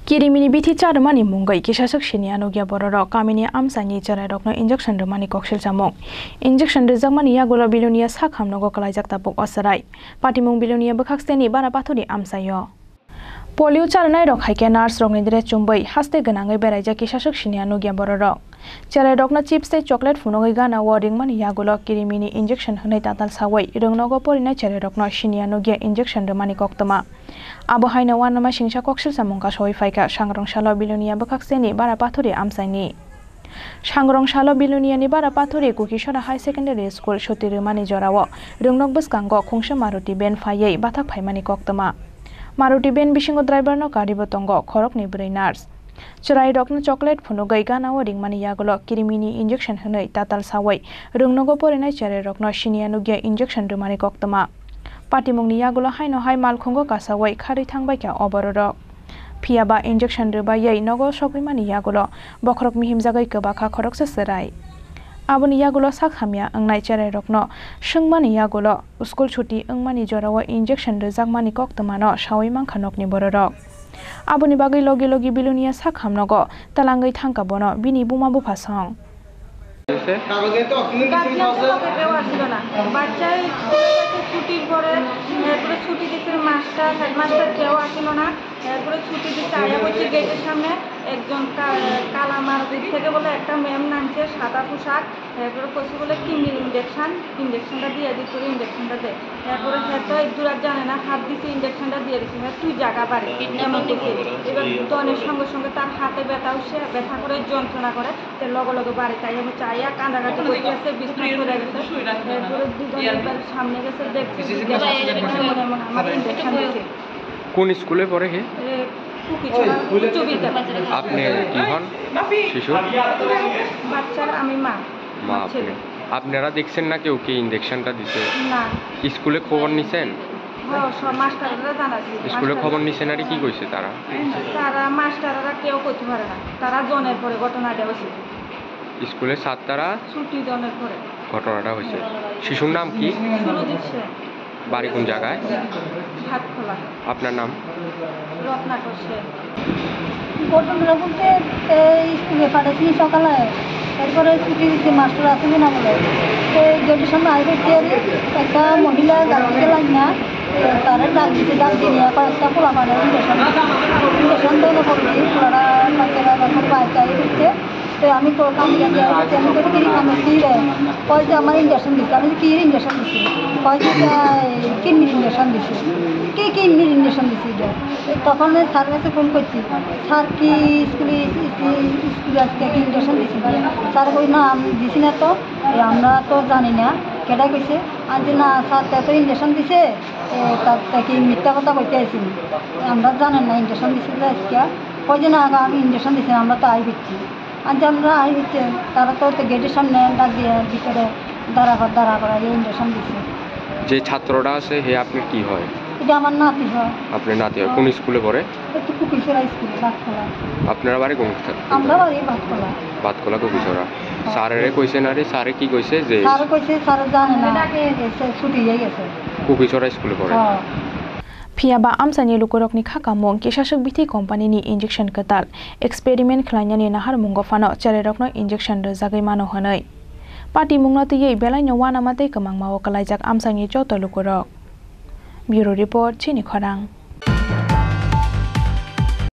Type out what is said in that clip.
Kirimini bithi charmani mungai kisasuk shini anugya bororo kamini amsani charai rokno injection remani kokshil chamung injection rezakmani yagola bilonia sakham nogo kalaijak tapuk osarai patimung bilonia bakhaksteni bara pathuri amsayo polio charnai rok haike nurse rok nidre chumbai haste ganangai beraija kisasuk shini anugya bororo charai rokno chips te chocolate funogai gana wording mani yagola kirimini injection hunai tatal sawai rungnogo porinai charai rokno shini anugya injection remani koktama abo haina wanama singsa kokshil samungka soi faika sangrong shalo bilonia bakhakseni bara pathuri amsaini sangrong shalo bilonia ni bara pathuri kukishora high secondary school shotirumani jorawo rungnok buskango khungsa maruti ben phayei bathak phaimani koktama maruti ben bisingo driver no karibo tongo khorok ni brai nurse charai rokno chocolate phunugai gana wording mani yagolo kirimini injection hunai tatal sawai rungnogo porinai charai rokno sinianugya injection rumani koktama Patimungni yagulo haino hai malkhungo kasawai khari thangbai kya obororok phiaba injection reba yei nogo sokrimani yagulo bokrok mihim jagai kebakha khorok serai aboni yagulo sakhamya angnai charai rokno sungmani yagulo school chuti angmani jorawa injection rejakmani koktmano sawai mangkhanokni bororok aboni bagai logi logi bilunia sakhamnogo talangai thangka bono bini buma bu phasong ছুটির পরে এরপরে ছুটি দিচ্ছে master headmaster কেউ আসলো না এরপরে ছুটি দিচ্ছে আয়া বলছে গেটের সামনে একজন কালামার দিক থেকে বলে একটা ম্যাম নামছে সাদা পোশাক এরপরে কইছে বলে কিডনির ইঞ্জেকশনটা দিয়ে দিচ্ছে ইঞ্জেকশনটা দেয় এরপরে হ্যাঁ তো এক দুরাত জানে না হাত দিচ্ছে ইঞ্জেকশনটা দিয়ে দিচ্ছে হ্যাঁ তুই জায়গা বাড়ি এমন করছে এবার দনের সঙ্গে সঙ্গে তার হাতে ব্যথা উঠছে ব্যথা করে যন্ত্রণা করে তো লগে লগে বাড়ি তাই আমি চাইয়া কান্দাকাটি করতে গেছে বিছনা করে গেছে এরপরে দুজন সামনে গেছে কোন স্কুলে পড়ে হে আপনি কি হন শিশু বাচ্চার আমি মা আপনি আপনারা দেখছেন না কেউ কি ইনজেকশনটা দিছে না স্কুলে খবর নিছেন মাস্টাররা জানাছে স্কুলে খবর নিছেন আর কি কইছে তারা মাস্টাররা কেউ করতে পারে না তারা জনের পরে ঘটনাটা হয়েছে স্কুলে ছাত্ররা ছুটি জনের পরে ঘটনাটা হয়েছে শিশুর নাম কি বাড়ি কোন জায়গায় হাতখোলা আপনার নাম রত্নাকর সেন ঘটনাটা বলতে স্কুলে পাঠাচ্ছি সকালে এরপরে ছুটি দিচ্ছে মাস্টার আসবে না বলে গেটের সামনে আগে একটা মহিলা গাড়ি গেলাম না তারা ডাক দিচ্ছে ডাক দিয়ে কয়েকটা পোলা মানে ইঞ্জেকশন দেওয়া করছি পোলারা বাচ্চারা যখন বাইকে আগে দিচ্ছে তো আমি কামিয়ে দিয়ে আমি তো কিনে কামে কী রে কয়েছে আমার ইঞ্জেকশন দিচ্ছে আমি কী ইঞ্জেকশন দিচ্ছি কয়েছে কিডনির ইঞ্জেকশন দিচ্ছি কি কিডনির ইঞ্জেকশন দিচ্ছি তখন স্যার কাছে ফোন করছি স্যার কি স্কুলে আজকে কি ইঞ্জেকশন দিচ্ছি স্যার কই না আমি দিছি না তো আমরা তো জানি না কেটা কইছে আজ না স্যার তো ইঞ্জেকশন দিছে তার কি মিথ্যা কথা কইতে আসি আমরা জানেন না ইঞ্জেকশন দিছি আজকে কই যে না আমি ইঞ্জেকশন দিছি আমরা তো আই দিচ্ছি আজ আমরা আই দিচ্ছে তারা তো গেটের সামনে ডাক দিয়ে ভিতরে দাঁড়া করা ইঞ্জেকশন দিচ্ছে যে ছাত্রটা আছে হে আপনি কি হয় এটা আমার নাতি হয় আপনার নাতি হয় কোন স্কুলে পড়ে একটু কুকিছড়া স্কুলে ভাতখোলা আপনারা বাড়ি কোন আমরা বাড়ি ভাতখোলা কুকিছড়া স্যারেরে কইছেন আরে স্যারে কি কইছে যে স্যার কইছে স্যার জানে না ছুটি হয়ে গেছে কুকিছড়া স্কুলে পড়ে Phiaba amsani lukorokni khakamong kisasuk bithi company ni injection katal experiment khlainani nahar mungo fano charerokno injection rejagai mano hanai party mungno tiyei belai no wana mate kamang mawo kalaijak amsani choto lukorok bureau report chini khorang